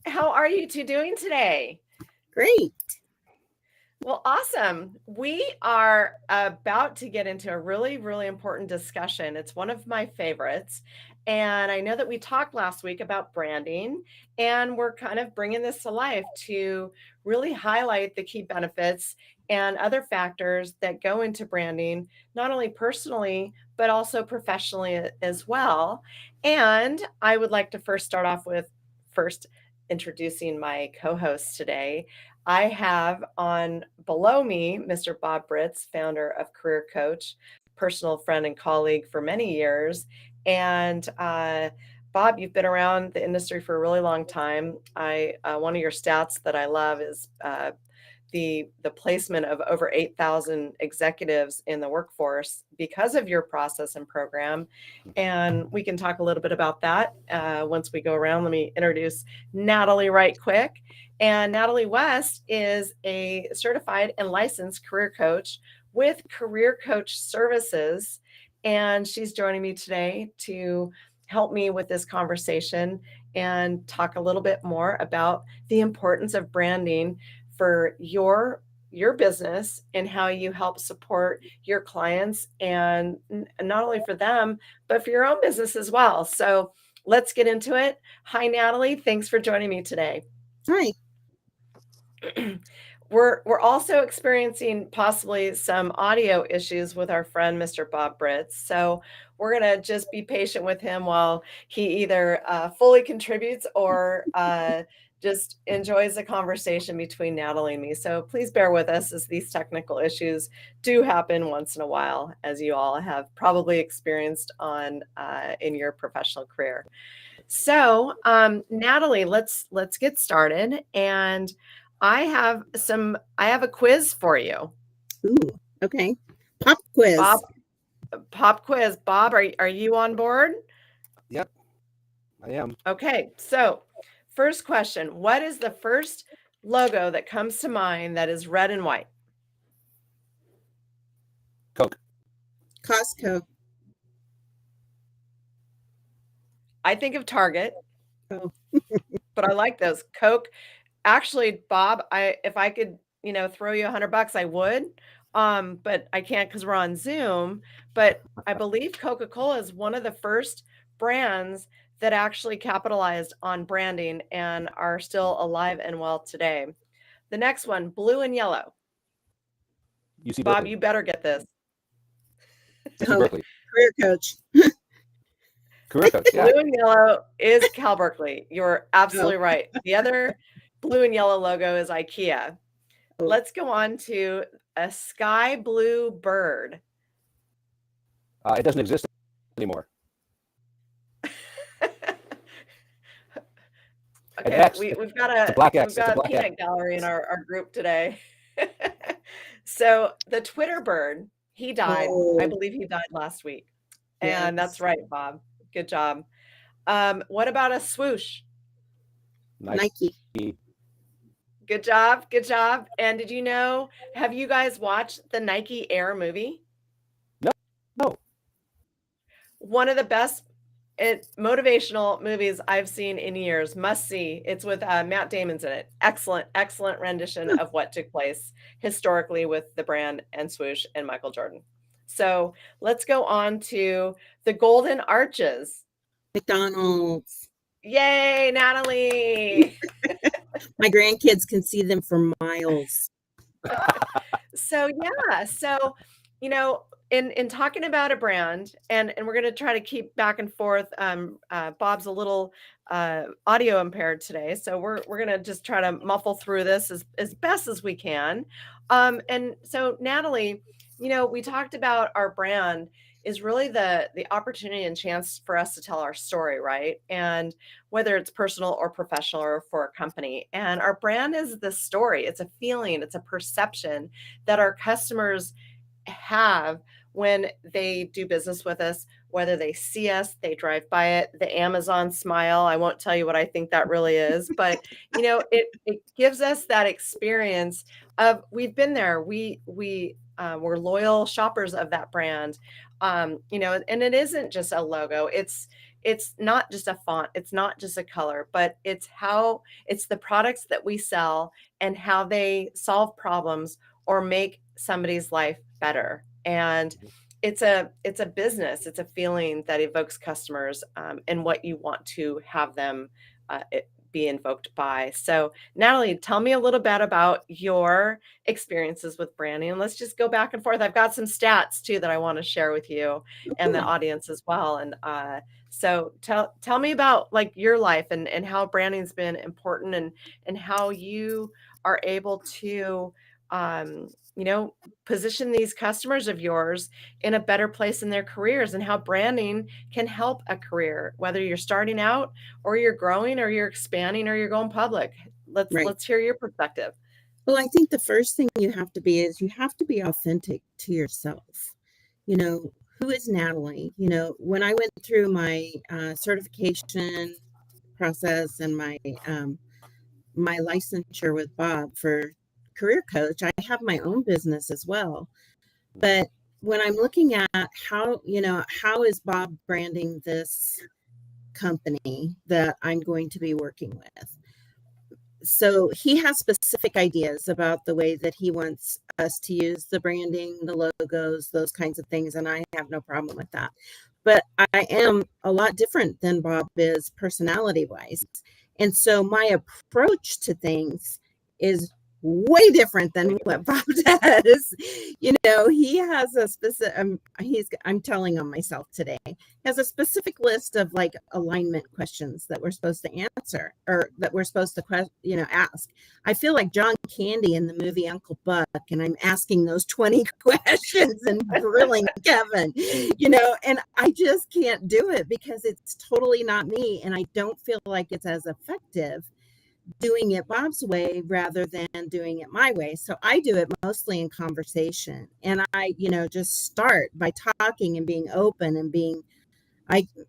How are you two doing today? Great. Well, awesome. We are about to get into a really, really important discussion. It's one of my favorites. And I know that we talked last week about branding, and we're kind of bringing this to life to really highlight the key benefits and other factors that go into branding, not only personally, but also professionally as well. And I would like to first start off with first introducing my co host today. I have on below me Mr. Bob Britz, founder of Career Coach, personal friend and colleague for many years. And Bob, you've been around the industry for a really long time. I one of your stats that I love is the placement of over 8,000 executives in the workforce because of your process and program. And we can talk a little bit about that once we go around. Let me introduce Natalie right quick. And Natalie West is a certified and licensed career coach with Career Coach Services. And she's joining me today to help me with this conversation and talk a little bit more about the importance of branding for your business and how you help support your clients and not only for them but for your own business as well. So let's get into it. Hi Natalie, thanks for joining me today. Hi. We're also experiencing possibly some audio issues with our friend Mr. Bob Britz. So we're gonna just be patient with him while he either fully contributes or just enjoys the conversation between Natalie and me. So please bear with us as these technical issues do happen once in a while, as you all have probably experienced on in your professional career. So, Natalie, let's get started. And I have a quiz for you. Ooh, okay. Pop quiz. Bob, pop quiz. Bob, are you on board? Yep, I am. Okay. So, first question, what is the first logo that comes to mind that is red and white? Coke. Costco. I think of Target, Oh, but I like those. Coke. Actually, Bob, I if I could, throw you $100, I would. But I can't because we're on Zoom. But I believe Coca-Cola is one of the first brands that actually capitalized on branding and are still alive and well today. The next one, blue and yellow. UC Bob, Berkeley. you better get this. UC oh, Berkeley. career coach. Career coach. Yeah. Blue and yellow is Cal Berkeley. You're Oh, absolutely right. The other blue and yellow logo is IKEA. oh. Let's go on to a sky blue bird. It doesn't exist anymore. An Okay, X. we've got It's a black we've X. It's a got a black X. peanut gallery in our group today. So the Twitter bird, he died. I Oh, believe he died last week. And that's yes. right, Bob. Good job. What about a swoosh? Nike. Nike. Good job. Good job. And did you know, have you guys watched the Nike Air movie? No. No. One of the best motivational movies I've seen in years. Must see. It's with Matt Damon's in it. Excellent, excellent rendition of what took place historically with the brand and swoosh and Michael Jordan. So let's go on to the Golden Arches. McDonald's. Yay, Natalie. My grandkids can see them for miles. So yeah, so in talking about a brand, and we're going to try to keep back and forth. Bob's a little audio impaired today, so we're going to just try to muffle through this as best as we can. And so Natalie, we talked about our brand is really the opportunity and chance for us to tell our story, right? And whether it's personal or professional or for a company. And our brand is the story. It's a feeling, it's a perception that our customers have when they do business with us, whether they see us, they drive by it, the Amazon smile. I won't tell you what I think that really is, but it gives us that experience of we've been there. We're loyal shoppers of that brand. And it isn't just a logo. it's not just a font, it's not just a color, but it's the products that we sell and how they solve problems or make somebody's life better. And it's a business. It's a feeling that evokes customers, and what you want to have them be invoked by. So, Natalie, tell me a little bit about your experiences with branding. And let's just go back and forth. I've got some stats too that I want to share with you Oh, and the cool. audience as well. And so tell me about like your life and how branding's been important and how you are able to you know, position these customers of yours in a better place in their careers, and how branding can help a career, whether you're starting out or you're growing or you're expanding or you're going public. Right. Let's hear your perspective. Well, I think the first thing you have to be is you have to be authentic to yourself. You know, who is Natalie? You know, when I went through my certification process and my licensure with Bob for career coach, I have my own business as well. But when I'm looking at how, how is Bob branding this company that I'm going to be working with? So he has specific ideas about the way that he wants us to use the branding, the logos, those kinds of things, and I have no problem with that. But I am a lot different than Bob is personality wise. And so my approach to things is way different than what Bob does. He has a specific, I'm telling on myself today, he has a specific list of like alignment questions that we're supposed to answer, or that we're supposed to, ask. I feel like John Candy in the movie Uncle Buck, and I'm asking those 20 questions and grilling Kevin, and I just can't do it because it's totally not me. And I don't feel like it's as effective doing it Bob's way rather than doing it my way. So I do it mostly in conversation. And I, just start by talking and being open and being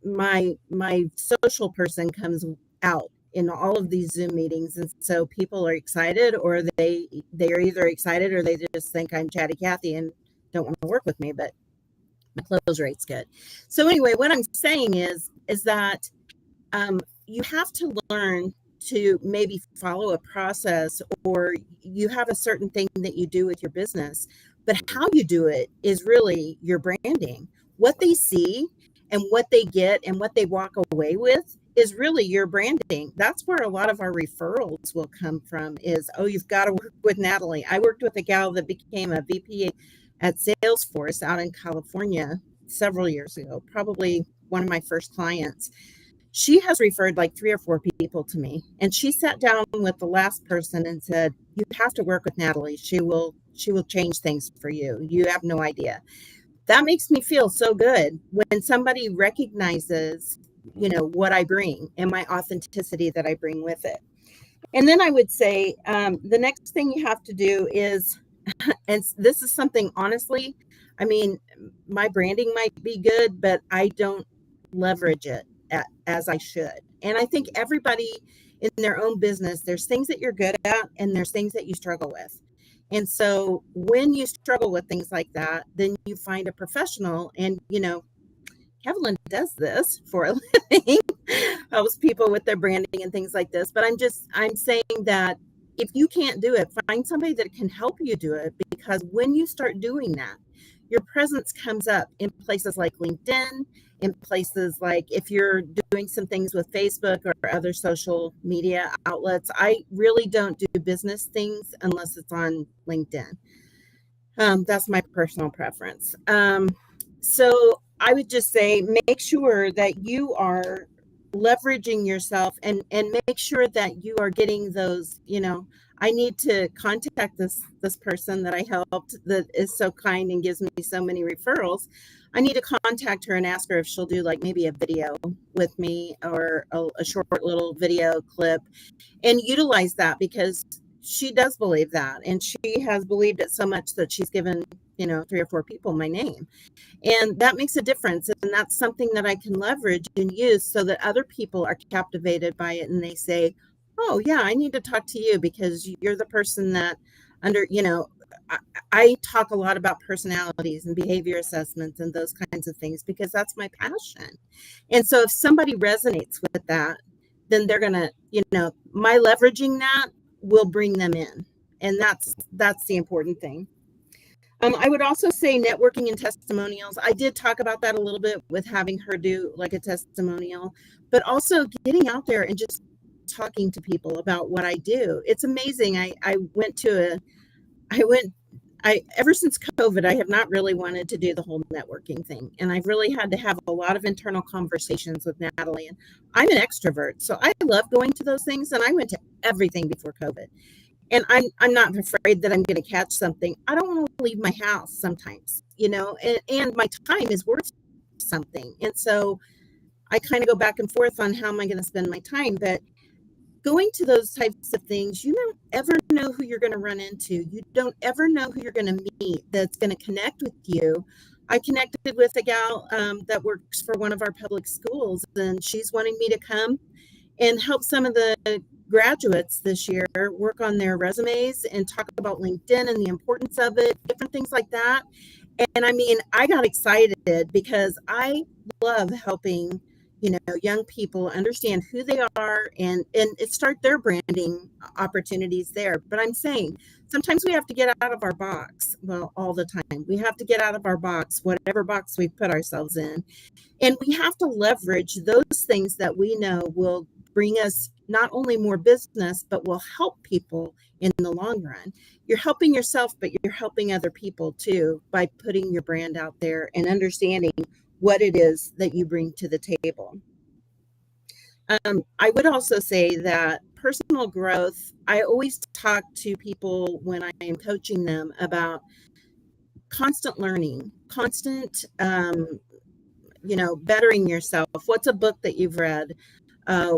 my social person comes out in all of these Zoom meetings. And so people are excited, or they are either excited or they just think I'm chatty Cathy and don't want to work with me, but my close rate's good. So anyway, what I'm saying is that you have to learn to maybe follow a process, or you have a certain thing that you do with your business, but how you do it is really your branding. What they see and what they get and what they walk away with is really your branding. That's where a lot of our referrals will come from is, oh, you've got to work with Natalie. I worked with a gal that became a VP at Salesforce out in California several years ago, probably one of my first clients. She has referred like 3 or 4 people to me, and she sat down with the last person and said, you have to work with Natalie. She will change things for you. You have no idea. That makes me feel so good when somebody recognizes, what I bring and my authenticity that I bring with it. And then I would say the next thing you have to do is, and this is something, honestly, I mean, my branding might be good, but I don't leverage it as I should. And I think everybody in their own business, there's things that you're good at and there's things that you struggle with. And so when you struggle with things like that, then you find a professional. And, Kevlin does this for a living, helps people with their branding and things like this. But I'm saying that if you can't do it, find somebody that can help you do it, because when you start doing that, your presence comes up in places like LinkedIn, in places like if you're doing some things with Facebook or other social media outlets. I really don't do business things unless it's on LinkedIn. That's my personal preference. So I would just say, make sure that you are leveraging yourself, and make sure that you are getting those, I need to contact this person that I helped that is so kind and gives me so many referrals. I need to contact her and ask her if she'll do like maybe a video with me, or a short little video clip, and utilize that, because she does believe that, and she has believed it so much that she's given 3 or 4 people my name, and that makes a difference. And that's something that I can leverage and use so that other people are captivated by it, and they say, oh yeah, I need to talk to you because you're the person that I, I talk a lot about personalities and behavior assessments and those kinds of things because that's my passion. And so if somebody resonates with that, then they're going to, my leveraging that will bring them in. And that's the important thing. I would also say networking and testimonials. I did talk about that a little bit with having her do like a testimonial, but also getting out there and just talking to people about what I do. It's amazing. I went, ever since COVID, I have not really wanted to do the whole networking thing. And I've really had to have a lot of internal conversations with Natalie. And I'm an extrovert, so I love going to those things. And I went to everything before COVID. And I'm not afraid that I'm going to catch something. I don't want to leave my house sometimes, and my time is worth something. And so I kind of go back and forth on how am I going to spend my time. But going to those types of things, you don't ever know who you're going to run into. You don't ever know who you're going to meet that's going to connect with you. I connected with a gal that works for one of our public schools, and she's wanting me to come and help some of the graduates this year work on their resumes and talk about LinkedIn and the importance of it, different things like that. And I mean, I got excited because I love helping, young people understand who they are and start their branding opportunities there. But I'm saying sometimes we have to get out of our box. Well, all the time. We have to get out of our box, whatever box we put ourselves in. And we have to leverage those things that we know will bring us not only more business, but will help people in the long run. You're helping yourself, but you're helping other people too by putting your brand out there and understanding what it is that you bring to the table. I would also say that personal growth, I always talk to people when I am coaching them about constant learning, constant bettering yourself. What's a book that you've read? uh,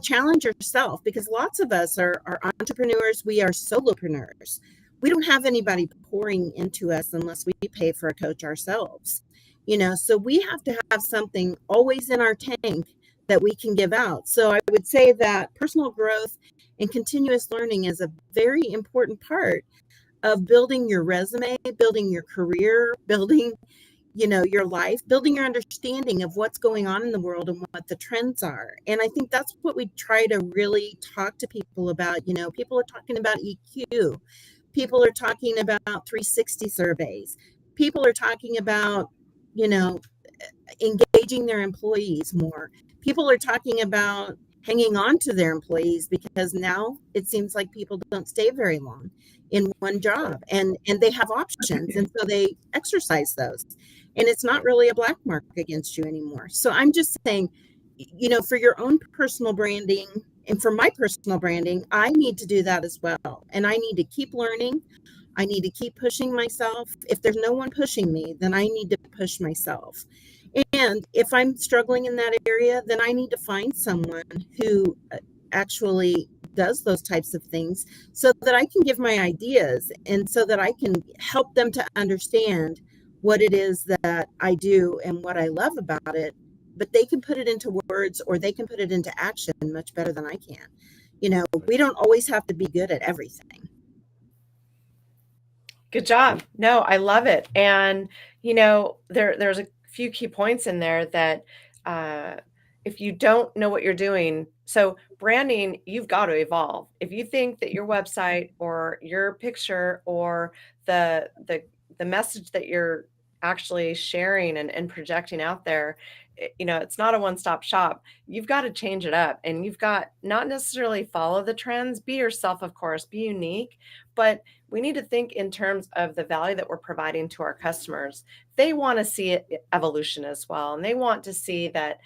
challenge yourself, because lots of us are entrepreneurs. We are solopreneurs. We don't have anybody pouring into us unless we pay for a coach ourselves. So we have to have something always in our tank that we can give out. So I would say that personal growth and continuous learning is a very important part of building your resume, building your career, building your life, building your understanding of what's going on in the world and what the trends are. And I think that's what we try to really talk to people about. People are talking about EQ, people are talking about 360 surveys, people are talking about you know engaging their employees more. People are talking about hanging on to their employees because now it seems like people don't stay very long in one Right. job, and they have options, and so they exercise those, and it's not really a black mark against you anymore. So I'm just saying, for your own personal branding and for my personal branding, I need to do that as well, and I need to keep learning. I need to keep pushing myself. If there's no one pushing me, then I need to push myself. And if I'm struggling in that area, then I need to find someone who actually does those types of things so that I can give my ideas and so that I can help them to understand what it is that I do and what I love about it. But they can put it into words or they can put it into action much better than I can. We don't always have to be good at everything. Good job. No, I love it. And there's a few key points in there that uh, if you don't know what you're doing, so branding, you've got to evolve. If you think that your website or your picture or the message that you're actually sharing and projecting out there, it's not a one-stop shop. You've got to change it up, and you've got not necessarily follow the trends, be yourself, of course, be unique, but we need to think in terms of the value that we're providing to our customers. They want to see evolution as well. And they want to see that,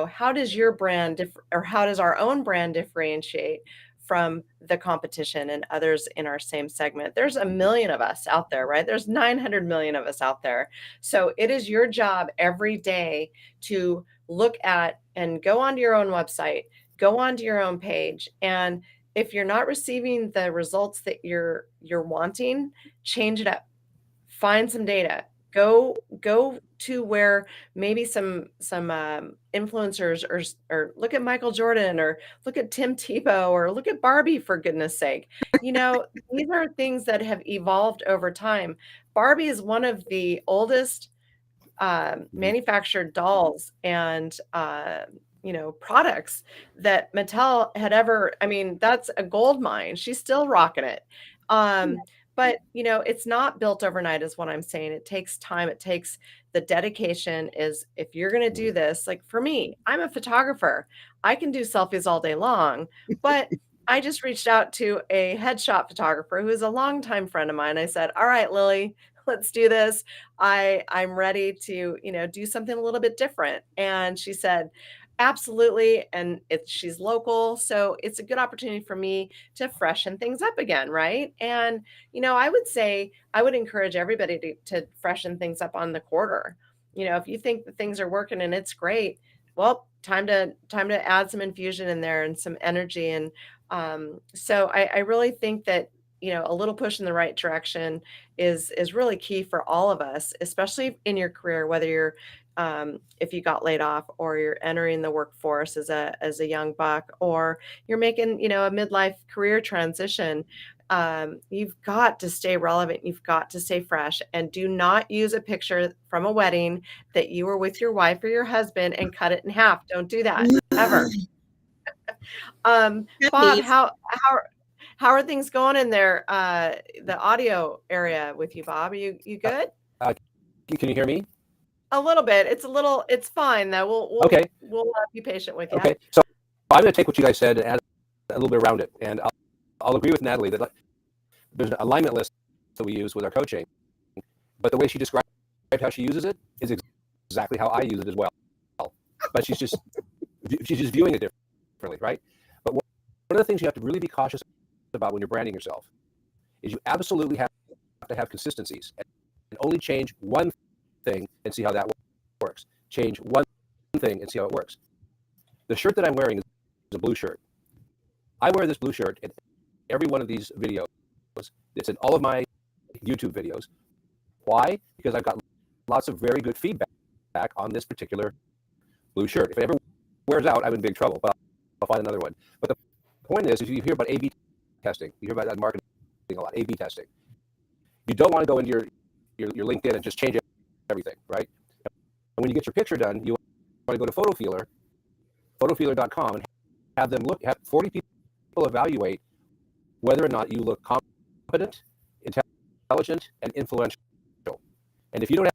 how does your brand or how does our own brand differentiate from the competition and others in our same segment? There's a million of us out there, right? There's 900 million of us out there. So it is your job every day to look at and go onto your own website, go onto your own page, and if you're not receiving the results that you're wanting, change it up. Find some data. go to where maybe some influencers or look at Michael Jordan or look at Tim Tebow or look at Barbie for goodness sake. You know, these are things that have evolved over time. Barbie is one of the oldest manufactured dolls and products that Mattel had ever. I mean, that's a gold mine. She's still rocking it. But it's not built overnight, is what I'm saying. It takes time. It takes the dedication. Is if you're going to do this, like for me, I'm a photographer. I can do selfies all day long, but I just reached out to a headshot photographer who is a longtime friend of mine. I said, "All right, Lily, let's do this. I'm ready to, do something a little bit different." And she said, "Absolutely." And she's local, so it's a good opportunity for me to freshen things up again, right? And I would say I would encourage everybody to freshen things up on the quarter. If you think that things are working and it's great, well, time to add some infusion in there and some energy. And so I really think that a little push in the right direction is really key for all of us, especially in your career, whether you're if you got laid off or you're entering the workforce as a young buck, or you're making a midlife career transition. You've got to stay relevant. You've got to stay fresh, and do not use a picture from a wedding that you were with your wife or your husband and cut it in half. Don't do that ever. Bob, Puppies. how are things going in there, the audio area with you, Bob? Are you Uh, good? can you hear me? A little bit. It's fine though. We'll Okay. we'll be patient with you. Okay. So I'm going to take what you guys said and add a little bit around it. And I'll agree with Natalie that there's an alignment list that we use with our coaching. But the way she described how she uses it is exactly how I use it as well. But she's just viewing it differently, right? But one of the things you have to really be cautious about when you're branding yourself is you absolutely have to have consistencies and only change one thing and see how that works. Change one thing and see how it works. The shirt that I'm wearing is a blue shirt. I wear this blue shirt in every one of these videos. It's in all of my YouTube videos. Why? Because I've got lots of very good feedback on this particular blue shirt. If it ever wears out, I'm in big trouble, but I'll find another one. But the point is, if you hear about A/B testing, you hear about that marketing a lot, A/B testing. You don't want to go into your LinkedIn and just change everything, right? And when you get your picture done, you want to go to photofeeler.com, and have 40 people evaluate whether or not you look competent, intelligent, and influential. And if you don't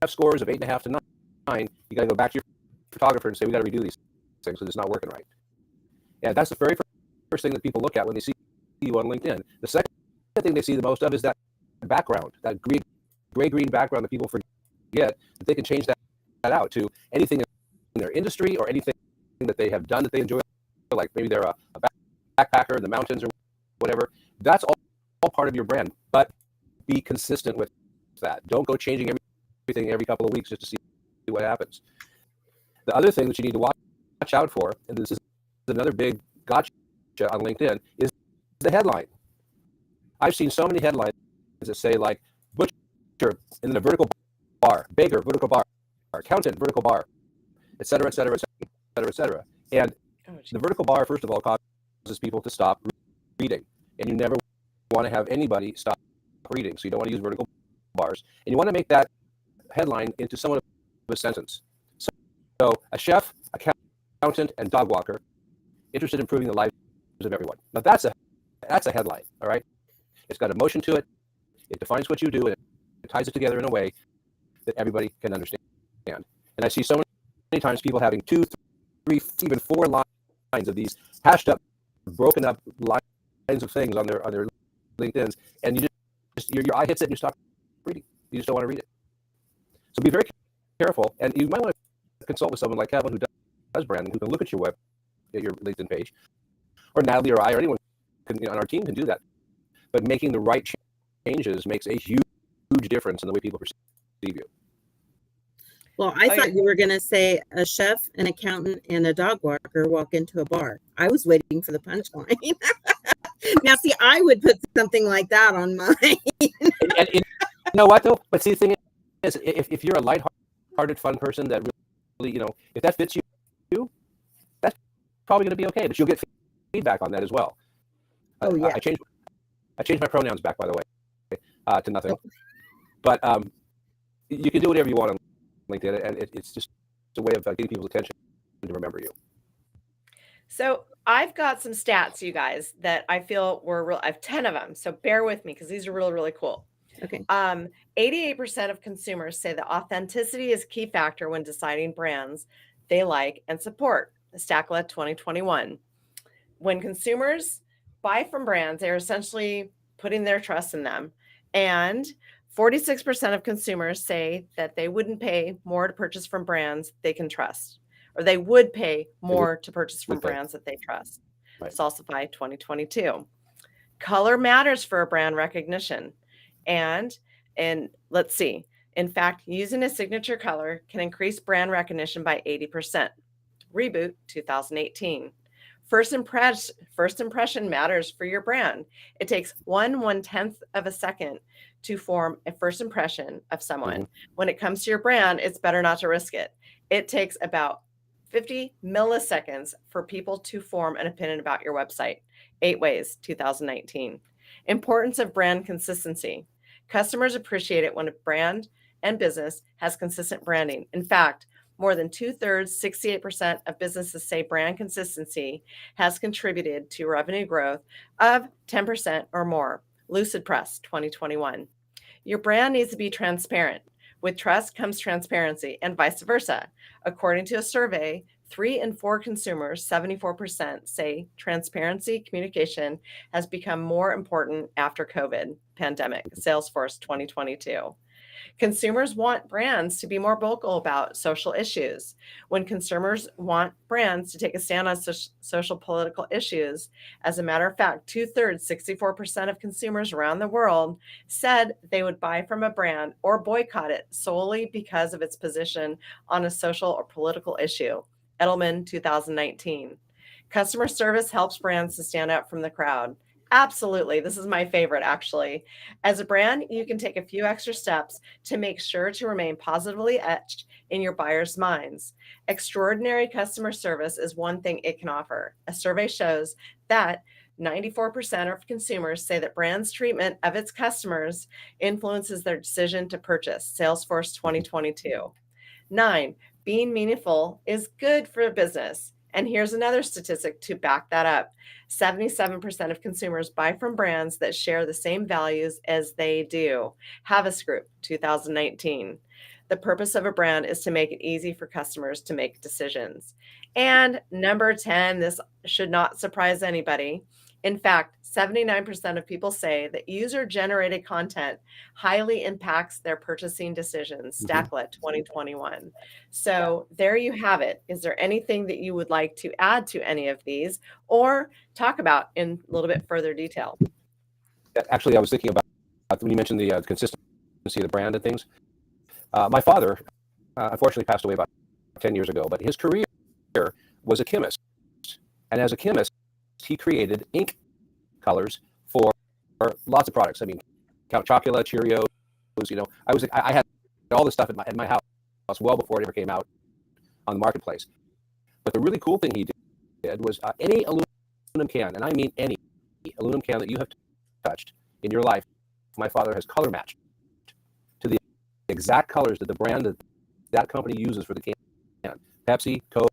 have scores of 8.5 to 9, you got to go back to your photographer and say, we got to redo these things because it's not working right. And that's the very first thing that people look at when they see you on LinkedIn. The second thing they see the most of is that background, that gray-green background that people forget that they can change that out to anything in their industry or anything that they have done that they enjoy, like maybe they're a backpacker in the mountains or whatever. That's all part of your brand, but be consistent with that. Don't go changing everything every couple of weeks just to see what happens. The other thing that you need to watch out for, and this is another big gotcha on LinkedIn, is the headline. I've seen so many headlines that say like butcher and then a vertical bar, baker, vertical bar, accountant, vertical bar, et cetera, et cetera, et cetera, et cetera. And the vertical bar, first of all, causes people to stop reading. And you never want to have anybody stop reading. So you don't want to use vertical bars. And you want to make that headline into somewhat of a sentence. So a chef, accountant, and dog walker interested in improving the lives of everyone. Now that's a headline, all right? It's got emotion to it. It defines what you do, and it ties it together in a way that everybody can understand. And I see so many times people having 2, 3, even 4 lines of these hashed up, broken up lines of things on their LinkedIn's, and you just your eye hits it and you stop reading. You just don't want to read it. So be very careful, and you might want to consult with someone like Kevin who does branding, who can look at your LinkedIn page, or Natalie or I or anyone on our team can do that. But making the right changes makes a huge difference in the way people perceive you. Well, I thought you were going to say a chef, an accountant, and a dog walker walk into a bar. I was waiting for the punchline. Now, see, I would put something like that on mine. And you know what, though? But see, the thing is, if you're a lighthearted, fun person that really, if that fits you, that's probably going to be okay. But you'll get feedback on that as well. Oh yeah. I changed my pronouns back, by the way, to nothing. Oh. But you can do whatever you want on LinkedIn, and it's just a way of getting people's attention to remember you. So I've got some stats, you guys, that I feel were real. I have 10 of them. So bear with me because these are really, really cool. Okay. 88% of consumers say that authenticity is a key factor when deciding brands they like and support. Stacklet 2021. When consumers buy from brands, they're essentially putting their trust in them. And 46% of consumers say that they wouldn't pay more to purchase from brands they can trust, or they would pay more to purchase from pay. brands that they trust. Right. Salsify 2022. Color matters for a brand recognition. And let's see. In fact, using a signature color can increase brand recognition by 80%. Reboot 2018. First impression matters for your brand. It takes 1/10 of a second to form a first impression of someone. Mm-hmm. When it comes to your brand, it's better not to risk it. It takes about 50 milliseconds for people to form an opinion about your website. 8 Ways, 2019. Importance of brand consistency. Customers appreciate it when a brand and business has consistent branding. In fact, more than 2/3, 68% of businesses say brand consistency has contributed to revenue growth of 10% or more. Lucid Press 2021. Your brand needs to be transparent. With trust comes transparency, and vice versa. According to a survey, 3 in 4 consumers, 74%, say transparency communication has become more important after COVID pandemic. Salesforce 2022. Consumers want brands to be more vocal about social issues. When consumers want brands to take a stand on social political issues, as a matter of fact, 2/3, 64% of consumers around the world said they would buy from a brand or boycott it solely because of its position on a social or political issue. Edelman 2019. Customer service helps brands to stand out from the crowd. Absolutely. This is my favorite, actually. As a brand, you can take a few extra steps to make sure to remain positively etched in your buyers' minds. Extraordinary customer service is one thing it can offer. A survey shows that 94% of consumers say that brands' treatment of its customers influences their decision to purchase. Salesforce 2022. 9, being meaningful is good for a business. And here's another statistic to back that up. 77% of consumers buy from brands that share the same values as they do. Havas Group, 2019. The purpose of a brand is to make it easy for customers to make decisions. And number 10, this should not surprise anybody. In fact, 79% of people say that user-generated content highly impacts their purchasing decisions. Stacklet 2021. So there you have it. Is there anything that you would like to add to any of these or talk about in a little bit further detail? Actually, I was thinking about when you mentioned the consistency of the brand and things. My father, unfortunately, passed away about 10 years ago, but his career was a chemist. And as a chemist, he created ink colors for lots of products. I mean, Count Chocula, Cheerios, I had all this stuff at my house well before it ever came out on the marketplace. But the really cool thing he did was any aluminum can, and I mean any aluminum can that you have touched in your life, my father has color matched to the exact colors that the brand that company uses for the can. Pepsi, Coke,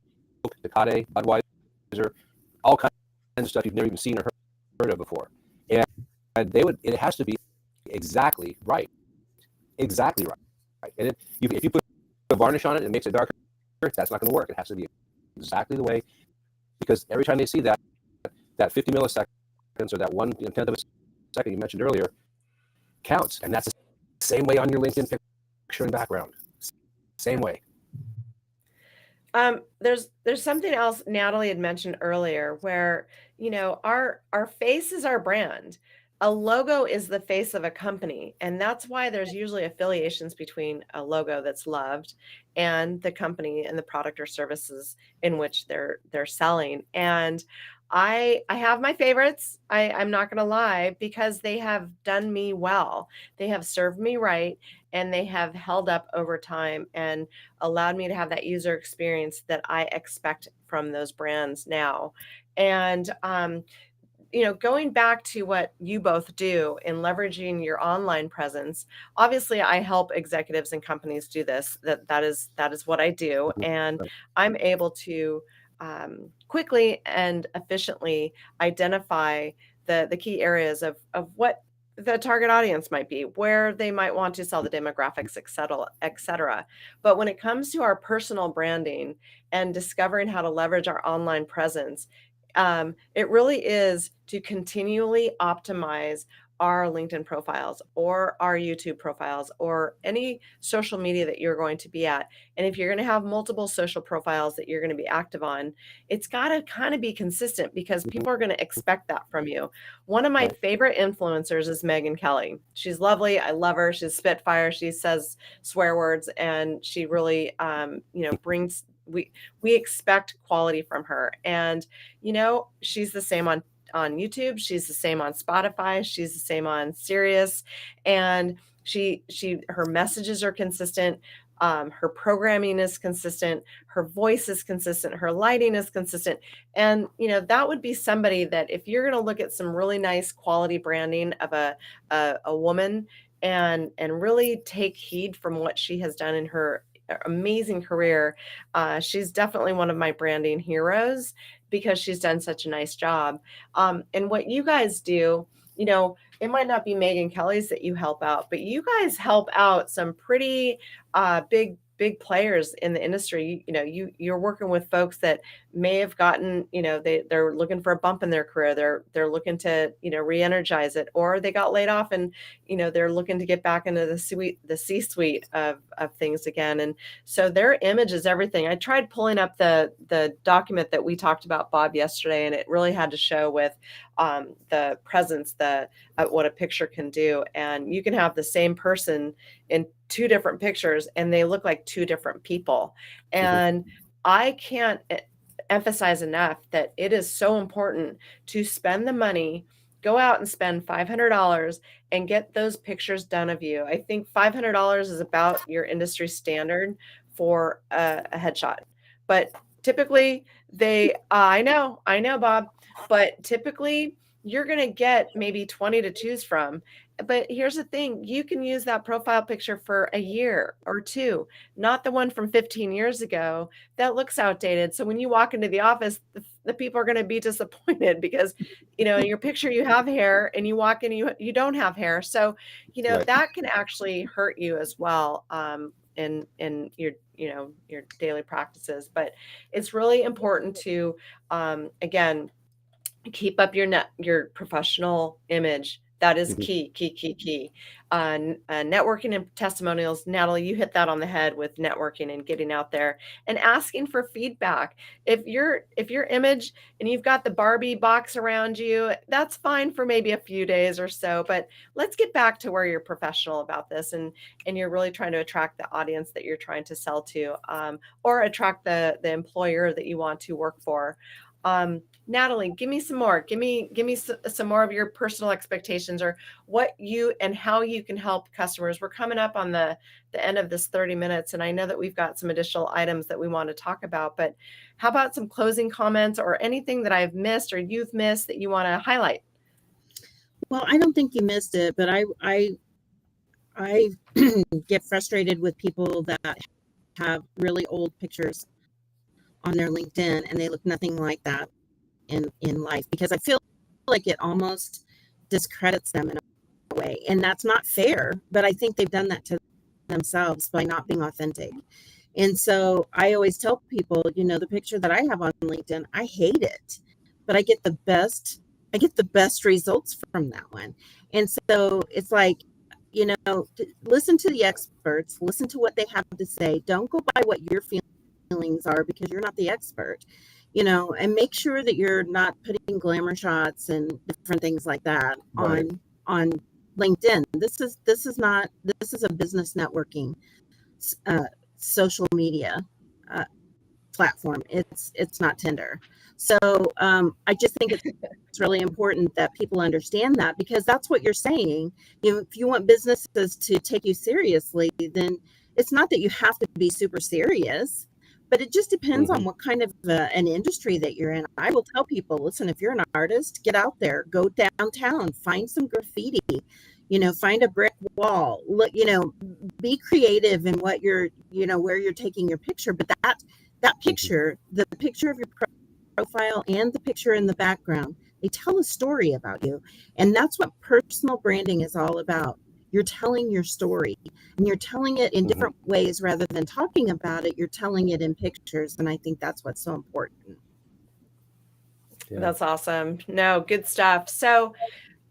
Tecate, Budweiser, all kinds of stuff you've never even seen or heard of before. And it has to be exactly right. Exactly right. And if you put a varnish on it and it makes it darker, that's not going to work. It has to be exactly the way, because every time they see that 50 milliseconds or that 1/10 of a second you mentioned earlier counts. And that's the same way on your LinkedIn picture and background. Same way. There's something else Natalie had mentioned earlier where, our face is our brand. A logo is the face of a company, and that's why there's usually affiliations between a logo that's loved and the company and the product or services in which they're selling. And I have my favorites. I'm not going to lie, because they have done me well. They have served me right, and they have held up over time and allowed me to have that user experience that I expect from those brands now. And going back to what you both do in leveraging your online presence, obviously I help executives and companies do this. That is what I do, Mhm. and Right. I'm able to quickly and efficiently identify the key areas of what the target audience might be, where they might want to sell, the demographics, et cetera, et cetera. But when it comes to our personal branding and discovering how to leverage our online presence, it really is to continually optimize our LinkedIn profiles or our YouTube profiles or any social media that you're going to be at. And if you're going to have multiple social profiles that you're going to be active on, it's got to kind of be consistent, because Mhm. people are going to expect that from you. One of my Right. favorite influencers is Megan Kelly. She's lovely. I love her. She's Spitfire. She says swear words, and she really, brings, we expect quality from her. And she's the same on YouTube, she's the same on Spotify, she's the same on Sirius, and her messages are consistent, her programming is consistent, her voice is consistent, her lighting is consistent. And that would be somebody that, if you're going to look at some really nice quality branding of a woman, and really take heed from what she has done in her amazing career, she's definitely one of my branding heroes, because she's done such a nice job. And what you guys do, it might not be Megan Kelly's that you help out, but you guys help out some pretty big players in the industry. You're working with folks that may have gotten, they're looking for a bump in their career. They're looking to, re-energize it, or they got laid off, and they're looking to get back into the C-suite of things again. And so their image is everything. I tried pulling up the document that we talked about, Bob, yesterday, and it really had to show with the presence, the what a picture can do. And you can have the same person in two different pictures, and they look like two different people. Mhm. And I can't emphasize enough that it is so important to spend the money, go out and spend $500 and get those pictures done of you. I think $500 is about your industry standard for a headshot. But typically I know, Bob, but typically you're going to get maybe 20 to choose from. But here's the thing, you can use that profile picture for a year or two, not the one from 15 years ago that looks outdated. So when you walk into the office, the people are going to be disappointed, because in your picture you have hair, and you walk in, you don't have hair. So Right. that can actually hurt you as well, in your your daily practices. But it's really important to, again, keep up your professional image. That is Mhm. key, key, key, key. Networking and testimonials. Natalie, you hit that on the head with networking and getting out there and asking for feedback. If your image, and you've got the Barbie box around you, that's fine for maybe a few days or so. But let's get back to where you're professional about this, and you're really trying to attract the audience that you're trying to sell to, or attract the employer that you want to work for. Natalie, give me some more. Give me some more of your personal expectations, or what you and how you can help customers. We're coming up on the end of this 30 minutes, and I know that we've got some additional items that we want to talk about, but how about some closing comments, or anything that I've missed or you've missed that you want to highlight? Well, I don't think you missed it, but I get frustrated with people that have really old pictures on their LinkedIn and they look nothing like that in life, because I feel like it almost discredits them in a way, and that's not fair. But I think they've done that to themselves by not being authentic. And so I always tell people, the picture that I have on LinkedIn, I hate it, but I get the best results from that one. And so it's like, listen to the experts, listen to what they have to say. Don't go by what your feelings are, because you're not the expert, and make sure that you're not putting glamour shots and different things like that Right. on LinkedIn. This is a business networking uh, social media. Uh, platform. It's not Tinder. So I just think it's really important that people understand that, because that's what you're saying. If you want businesses to take you seriously, then it's not that you have to be super serious, but it just depends Mm-hmm. on what kind of an industry that you're in. I will tell people, listen, if you're an artist, get out there, go downtown, find some graffiti, find a brick wall, look, be creative in what you're, where you're taking your picture. But that Mm-hmm. picture, the picture of your profile and the picture in the background, they tell a story about you. And that's what personal branding is all about. You're telling your story, and you're telling it in Mm-hmm. different ways rather than talking about it. You're telling it in pictures. And I think that's what's so important. Yeah. That's awesome. No, good stuff. So,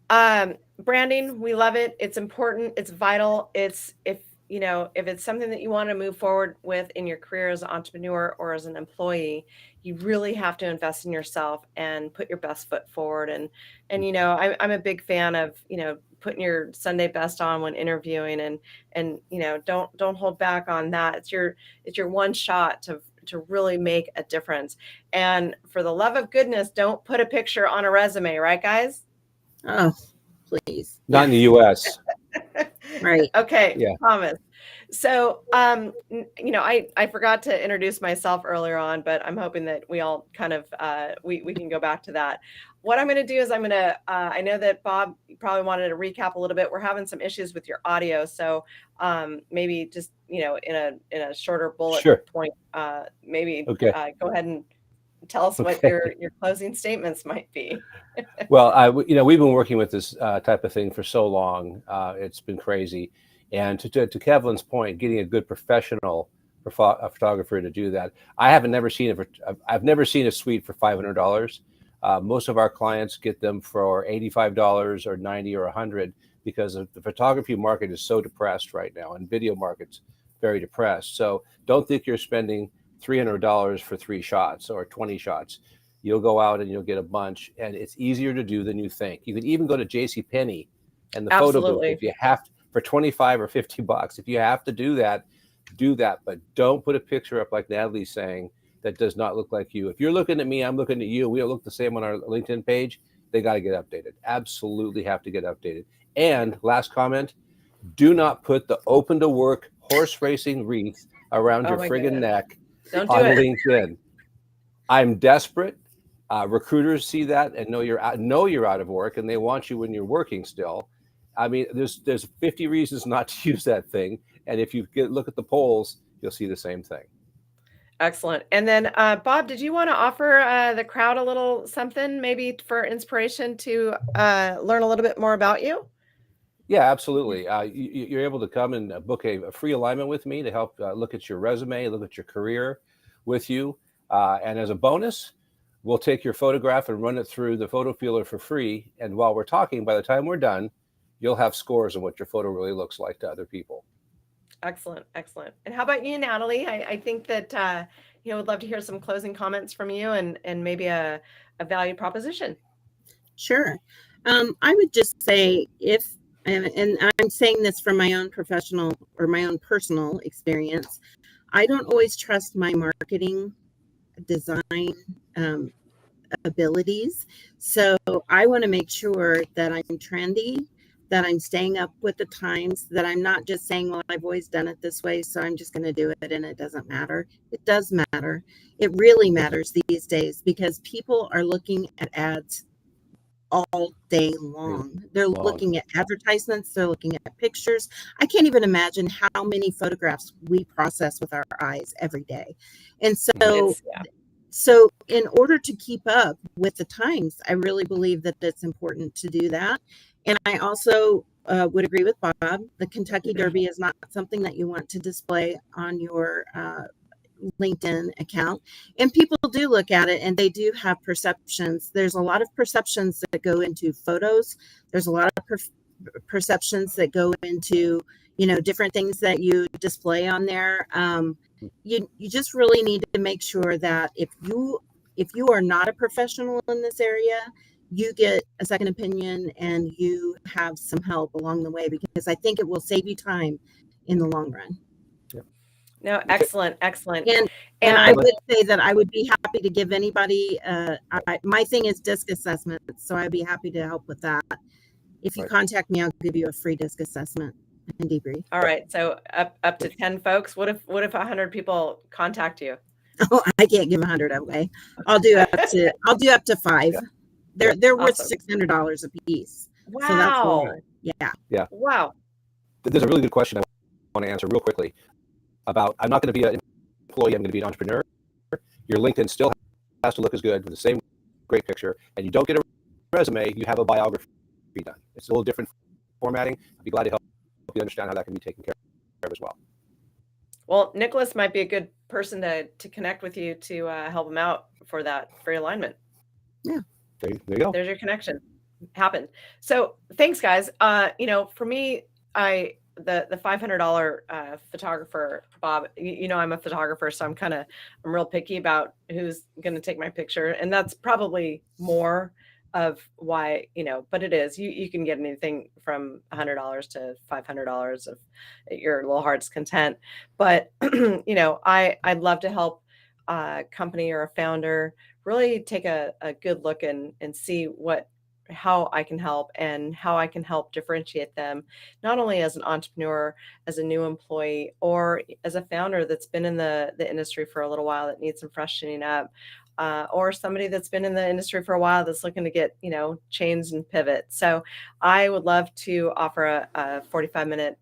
branding, we love it. It's important. It's vital. It's if it's something that you want to move forward with in your career as an entrepreneur or as an employee, you really have to invest in yourself and put your best foot forward. And I'm a big fan of putting your Sunday best on when interviewing, and don't hold back on that. It's your one shot to really make a difference. And for the love of goodness, don't put a picture on a resume, right, guys? Oh, please. Not Yeah. in the U.S. Right. Okay, Yeah. promise. So, I forgot to introduce myself earlier on, but I'm hoping that we all kind of we can go back to that. What I'm going to do is I'm going to I know that Bob, you probably wanted to recap a little bit. We're having some issues with your audio, so maybe just in a shorter bullet Sure. point, maybe Okay. go ahead and tell us what Okay. your closing statements might be. Well, we've been working with this type of thing for so long. It's been crazy. And to Kevlin's point, getting a good professional a photographer to do that. I've never seen a suite for $500. Most of our clients get them for $85 or 90 or 100, because the photography market is so depressed right now, and video market's very depressed. So don't think you're spending $300 for 3 shots or 20 shots. You'll go out and you'll get a bunch, and it's easier to do than you think. You can even go to J.C. Penney and the photo booth Absolutely. if you have to, for 25 or 50 bucks. If you have to do that, do that. But don't put a picture up like Natalie's saying that does not look like you. If you're looking at me, I'm looking at you. We don't look the same on our LinkedIn page. They got to get updated. Absolutely have to get updated. And last comment, do not put the open to work horse racing wreath around Oh your my friggin' goodness. neck Don't do on it. LinkedIn. I'm desperate. Recruiters see that and know you're out of work, and they want you when you're working still. I mean, there's 50 reasons not to use that thing, and if you look at the polls, you'll see the same thing. Excellent. And then, Bob, did you want to offer the crowd a little something, maybe for inspiration to learn a little bit more about you? Yeah, absolutely. You're able to come and book a free alignment with me to help look at your resume, look at your career with you. And as a bonus, we'll take your photograph and run it through the photo feeler for free. And while we're talking, by the time we're done, you'll have scores on what your photo really looks like to other people. Excellent, excellent. And how about you, Natalie? I think that would love to hear some closing comments from you, and maybe a value proposition. Sure. I would just say, and I'm saying this from my own professional or my own personal experience, I don't always trust my marketing design um, abilities. So I want to make sure that I'm trendy, that I'm staying up with the times, that I'm not just saying, well, I've always done it this way, so I'm just going to do it and it doesn't matter. It does matter. It really matters these days, because people are looking at ads all day long. They're Long. looking at advertisements, they're looking at pictures. I can't even imagine how many photographs we process with our eyes every day. And so It's yeah, so in order to keep up with the times, I really believe that it's important to do that. And I also would agree with Bob. The Kentucky Derby is not something that you want to display on your LinkedIn account. And people do look at it and they do have perceptions. There's a lot of perceptions that go into photos. There's a lot of perceptions that go into, different things that you display on there. You just really need to make sure that if you are not a professional in this area, you get a second opinion and you have some help along the way, because I think it will save you time in the long run. Yep. No, excellent, excellent. And I would say that I would be happy to give anybody, my thing is disc assessment, so I'd be happy to help with that. If you Right. contact me, I'll give you a free disc assessment and debrief. All right, so up to 10 folks. What if 100 people contact you? Oh, I can't give 100 away. I'll do up to 5. Yeah. They're worth Awesome. $600 a piece. So that's a Wow. lot. Yeah. Yeah. Wow. There's a really good question I want to answer real quickly about, I'm not going to be an employee, I'm going to be an entrepreneur. Your LinkedIn still has to look as good with the same great picture, and you don't get a resume, you have a biography done. It's a little different formatting. I'd be glad to help you understand how that can be taken care of as well. Well, Nicholas might be a good person to connect with you to help him out for that free alignment. Yeah. There you go. There's your connection. Happened. So thanks, guys. For me, the $500 photographer, Bob, I'm a photographer, so I'm real picky about who's going to take my picture. And that's probably more of why, but it is, you can get anything from $100 to $500 if your little heart's content. But, I'd love to help a company or a founder really take a good look and see how I can help and how I can help differentiate them, not only as an entrepreneur, as a new employee, or as a founder that's been in the industry for a little while that needs some freshening up, or somebody that's been in the industry for a while that's looking to get, change and pivot. So I would love to offer a 45-minute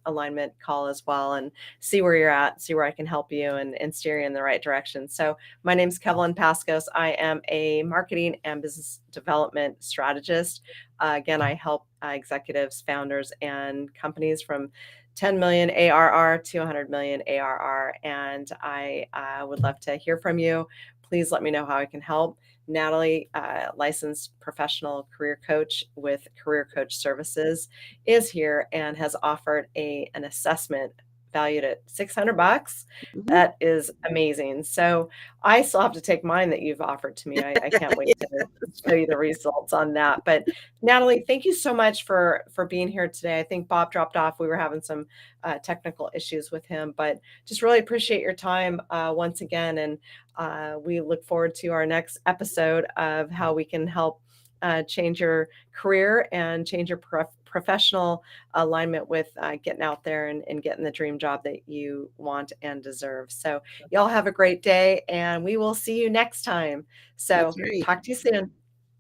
alignment call as well and see where you're at, see where I can help you and steer you in the right direction. So my name's Kevlin Pascos. I am a marketing and business development strategist. Again, I help executives, founders, and companies from 10 million ARR to 100 million ARR. And I would love to hear from you. Please let me know how I can help. Natalie, licensed professional career coach with Career Coach Services, is here and has offered an assessment valued at $600. Mm-hmm. That is amazing. So I still have to take mine that you've offered to me. I can't wait to show you the results on that. But Natalie, thank you so much for being here today. I think Bob dropped off. We were having some technical issues with him, but just really appreciate your time once again. And we look forward to our next episode of how we can help change your career and change your professional alignment with getting out there and getting the dream job that you want and deserve. So y'all have a great day, and we will see you next time. So That's right. talk to you soon.